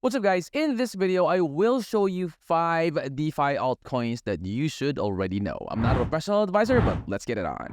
What's up, guys? In this video, I will show you 5 DeFi altcoins that you should already know. I'm not a professional advisor, but let's get it on.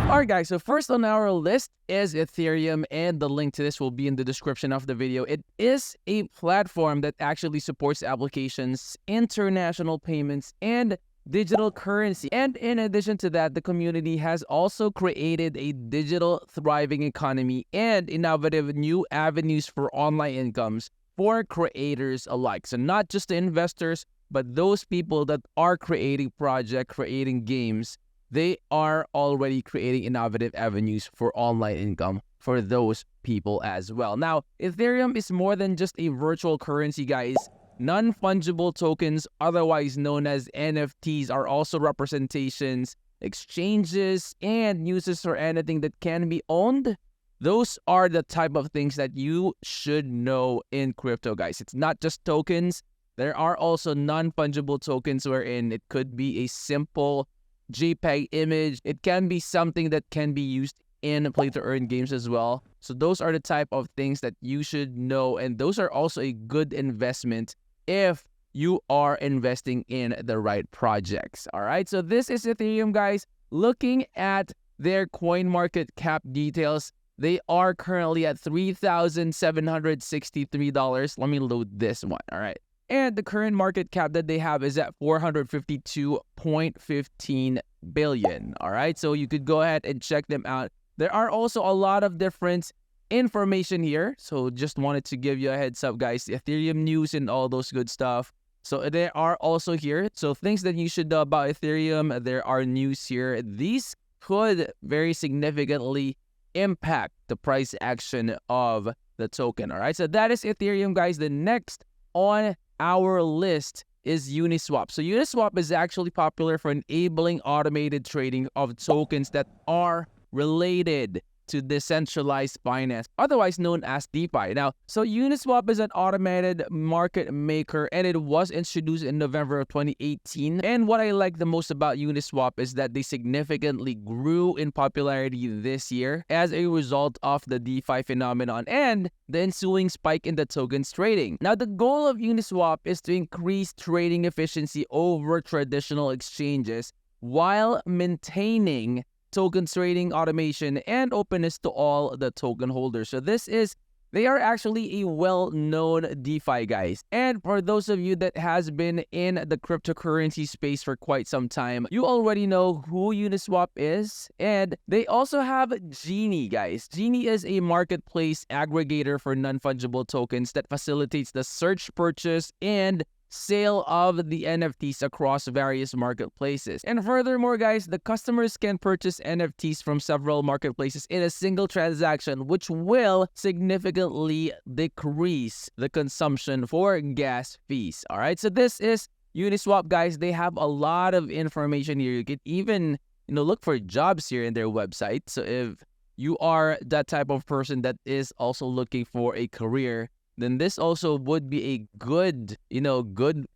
Alright guys, so first on our list is Ethereum, and the link to this will be in the description of the video. It is a platform that actually supports applications, international payments, and digital currency. And in addition to that, the community has also created a digital thriving economy and innovative new avenues for online incomes for creators alike. So not just the investors, but those people that are creating projects, creating games. They are already creating innovative avenues for online income for those people as well. Now, Ethereum is more than just a virtual currency, guys. Non-fungible tokens, otherwise known as NFTs, are also representations, exchanges, and uses for anything that can be owned. Those are the type of things that you should know in crypto, guys. It's not just tokens. There are also non-fungible tokens wherein it could be a simple JPEG image. It can be something that can be used in play-to-earn games as well. So those are the type of things that you should know, and those are also a good investment if you are investing in the right projects. All right, so this is Ethereum, guys. Looking at their coin market cap details, they are currently at $3,763. Let me load this one. All right. And the current market cap that they have is at 452.15 billion. All right, so you could go ahead and check them out. There are also a lot of different information here. So just wanted to give you a heads up, guys. Ethereum news and all those good stuff. So they are also here. So things that you should know about Ethereum, there are news here. These could very significantly impact the price action of the token. All right, so that is Ethereum, guys. The next on our list is Uniswap. So Uniswap is actually popular for enabling automated trading of tokens that are related to decentralized finance, otherwise known as DeFi. Now, so Uniswap is an automated market maker, and it was introduced in November of 2018. And what I like the most about Uniswap is that they significantly grew in popularity this year as a result of the DeFi phenomenon and the ensuing spike in the tokens trading. Now, the goal of Uniswap is to increase trading efficiency over traditional exchanges while maintaining token trading automation and openness to all the token holders. So they are actually a well-known DeFi, guys. And for those of you that has been in the cryptocurrency space for quite some time, you already know who Uniswap is. And they also have Genie, guys. Genie is a marketplace aggregator for non-fungible tokens that facilitates the search, purchase, and sale of the NFTs across various marketplaces. And furthermore, guys, the customers can purchase NFTs from several marketplaces in a single transaction, which will significantly decrease the consumption for gas fees. All right, so this is Uniswap, guys. They have a lot of information here. You can even, look for jobs here in their website. So if you are that type of person that is also looking for a career, then this also would be a good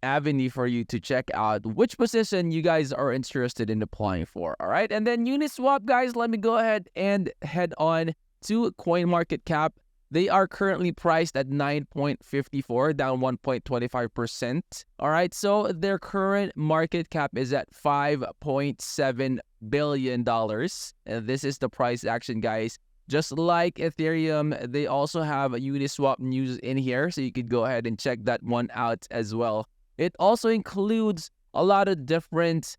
avenue for you to check out which position you guys are interested in applying for. All right, and then Uniswap, guys, let me go ahead and head on to CoinMarketCap. They are currently priced at 9.54, down 1.25%. All right, so their current market cap is at $5.7 billion. And this is the price action, guys. Just like Ethereum, they also have Uniswap news in here, so you could go ahead and check that one out as well. It also includes a lot of different,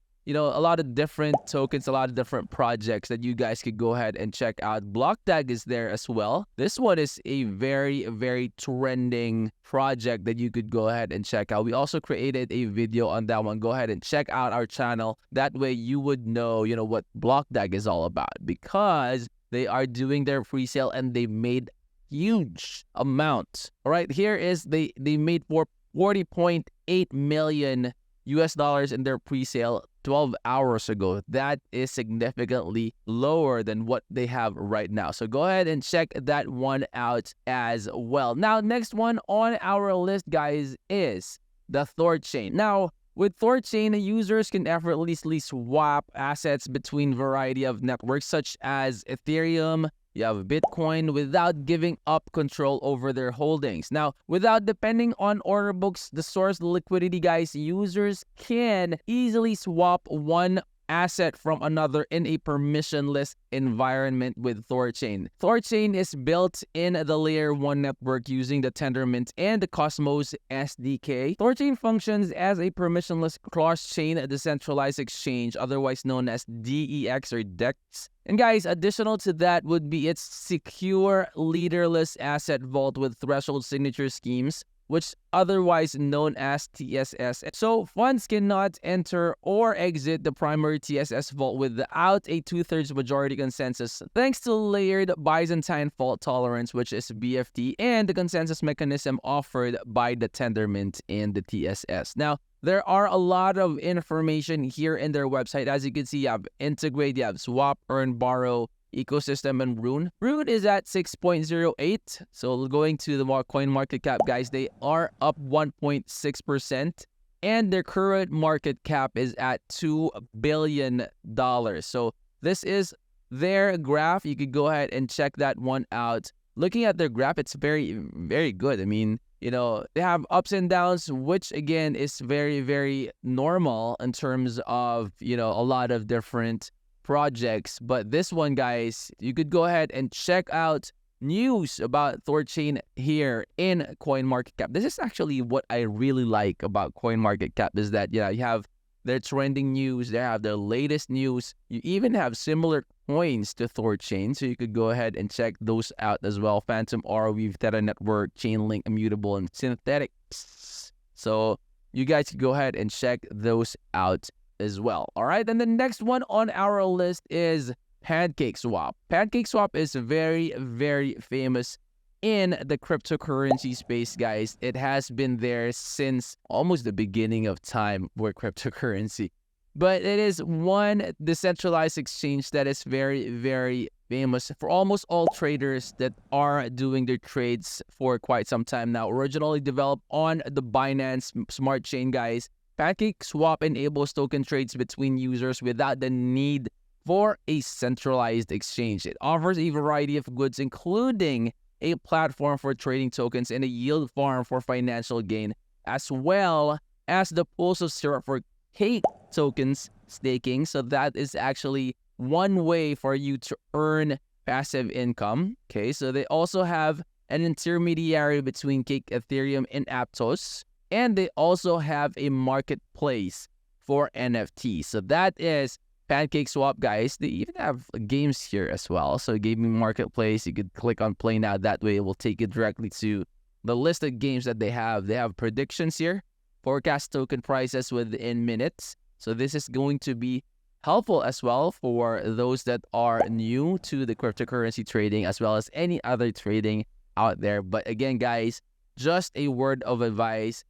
tokens, a lot of different projects that you guys could go ahead and check out. BlockTag is there as well. This one is a very, very trending project that you could go ahead and check out. We also created a video on that one. Go ahead and check out our channel. That way you would know, what BlockTag is all about, because they are doing their pre-sale and they made huge amounts. All right, here is they made for $40.8 million in their pre-sale 12 hours ago. That is significantly lower than what they have right now. So go ahead and check that one out as well. Now, next one on our list, guys, is the Thorchain. Now, with Thorchain, users can effortlessly swap assets between a variety of networks such as Ethereum, You have Bitcoin without giving up control over their holdings. Now, without depending on order books, the source liquidity, guys, users can easily swap one asset from another in a permissionless environment with Thorchain. Thorchain is built in the layer 1 network using the Tendermint and the Cosmos SDK. Thorchain functions as a permissionless cross-chain decentralized exchange, otherwise known as DEX or DEX. And guys, additional to that would be its secure leaderless asset vault with threshold signature schemes, which otherwise known as TSS. So funds cannot enter or exit the primary TSS vault without a 2/3 majority consensus, thanks to layered Byzantine fault tolerance, which is BFT, and the consensus mechanism offered by the Tendermint and the TSS. Now, there are a lot of information here in their website. As you can see, you have Integrate, you have Swap, Earn, Borrow, Ecosystem, and Rune. Rune is at 6.08. So going to the coin market cap, guys, they are up 1.6%. And their current market cap is at $2 billion. So this is their graph. You could go ahead and check that one out. Looking at their graph, it's very, very good. I mean, you know, they have ups and downs, which again is very, very normal in terms of, you know, a lot of different projects. But this one, guys, you could go ahead and check out news about Thorchain here in CoinMarketCap. This is actually what I really like about CoinMarketCap, is that, yeah, you have their trending news, they have their latest news. You even have similar coins to Thorchain, so you could go ahead and check those out as well. Phantom, Arweave, Theta Network, Chainlink, Immutable, and Synthetics. So you guys can go ahead and check those out as well. All right, and the next one on our list is PancakeSwap. PancakeSwap is very, very famous in the cryptocurrency space, guys. It has been there since almost the beginning of time for cryptocurrency. But it is one decentralized exchange that is very, very famous for almost all traders that are doing their trades for quite some time now. Originally developed on the Binance Smart Chain, guys, PancakeSwap enables token trades between users without the need for a centralized exchange. It offers a variety of goods, including a platform for trading tokens and a yield farm for financial gain, as well as the pools of syrup for cake tokens staking. So that is actually one way for you to earn passive income. Okay, so they also have an intermediary between Cake, Ethereum, and Aptos. And they also have a marketplace for NFTs. So that is PancakeSwap, guys. They even have games here as well. So gaming marketplace, you could click on play now. That way it will take you directly to the list of games that they have. They have predictions here, forecast token prices within minutes. So this is going to be helpful as well for those that are new to the cryptocurrency trading, as well as any other trading out there. But again, guys, just a word of advice.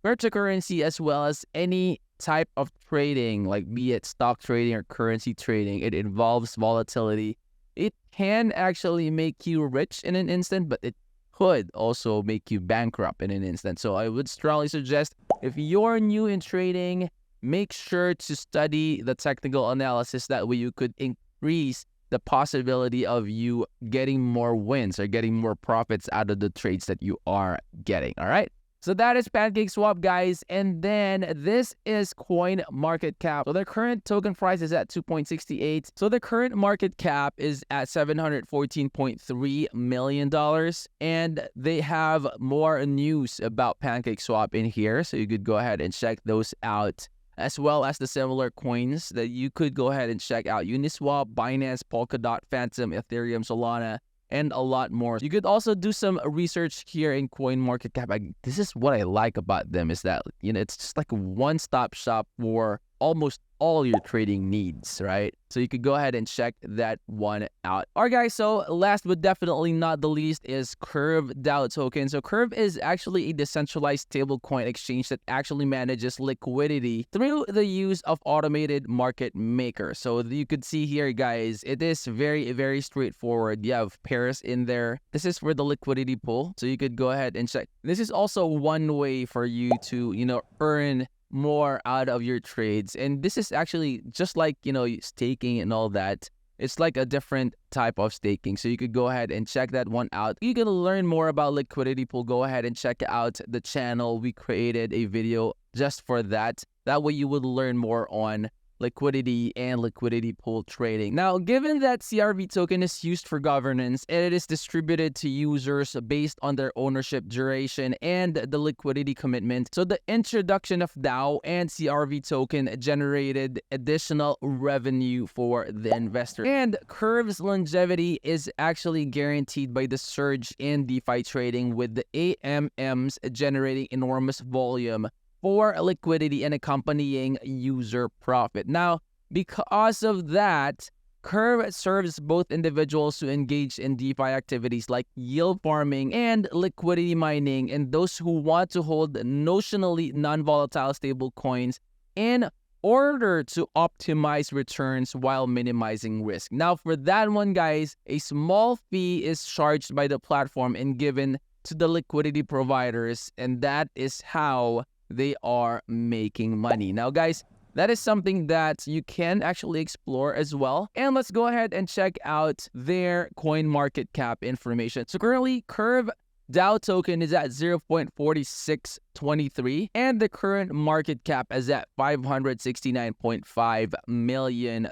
Cryptocurrency, as well as any type of trading, like be it stock trading or currency trading, it involves volatility. It can actually make you rich in an instant, but it could also make you bankrupt in an instant. So I would strongly suggest, if you're new in trading, make sure to study the technical analysis. That way you could increase the possibility of you getting more wins or getting more profits out of the trades that you are getting. All right. So that is PancakeSwap, guys. And then this is CoinMarketCap. So their current token price is at 2.68. So the current market cap is at $714.3 million. And they have more news about PancakeSwap in here. So you could go ahead and check those out, as well as the similar coins that you could go ahead and check out: Uniswap, Binance, Polkadot, Phantom, Ethereum, Solana, and a lot more. You could also do some research here in CoinMarketCap. This is what I like about them, is that, you know, it's just like a one-stop shop for almost all your trading needs, right? So you could go ahead and check that one out. All right, guys, so last but definitely not the least is Curve DAO token. So Curve is actually a decentralized stablecoin exchange that actually manages liquidity through the use of automated market makers. So you could see here, guys, it is very, very straightforward. You have pairs in there. This is for the liquidity pool. So you could go ahead and check. This is also one way for you to, you know, earn more out of your trades. And this is actually just like, you know, staking and all that. It's like a different type of staking. So you could go ahead and check that one out. You can learn more about liquidity pool. Go ahead and check out the channel. We created a video just for that. That way you would learn more on liquidity and liquidity pool trading. Now, given that CRV token is used for governance and it is distributed to users based on their ownership duration and the liquidity commitment, so the introduction of DAO and CRV token generated additional revenue for the investor. And Curve's longevity is actually guaranteed by the surge in DeFi trading, with the AMMs generating enormous volume for liquidity and accompanying user profit. Now, because of that, Curve serves both individuals who engage in DeFi activities like yield farming and liquidity mining, and those who want to hold notionally non-volatile stable coins in order to optimize returns while minimizing risk. Now, for that one, guys, a small fee is charged by the platform and given to the liquidity providers, and that is how they are making money. Now, guys, that is something that you can actually explore as well. And let's go ahead and check out their coin market cap information. So currently, Curve DAO token is at 0.4623, and the current market cap is at $569.5 million.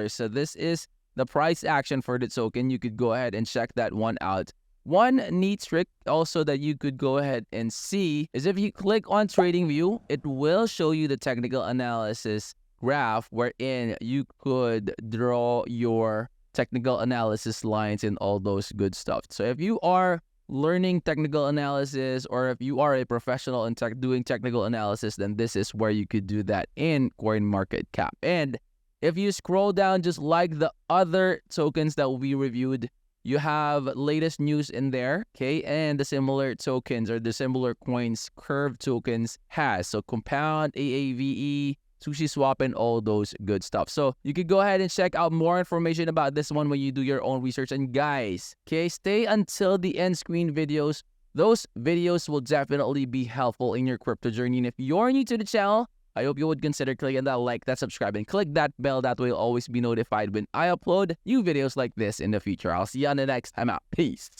So this is the price action for the token. You could go ahead and check that one out. One neat trick also that you could go ahead and see is if you click on Trading View, it will show you the technical analysis graph wherein you could draw your technical analysis lines and all those good stuff. So if you are learning technical analysis, or if you are a professional in doing technical analysis, then this is where you could do that in CoinMarketCap. And if you scroll down just like the other tokens that we reviewed, you have latest news in there, okay? And the similar tokens or the similar coins Curve tokens has. So Compound, AAVE, SushiSwap, and all those good stuff. So you could go ahead and check out more information about this one when you do your own research. And guys, okay, stay until the end screen videos. Those videos will definitely be helpful in your crypto journey. And if you're new to the channel, I hope you would consider clicking that like, that subscribe, and click that bell. That way you'll always be notified when I upload new videos like this in the future. I'll see you on the next time out. Peace.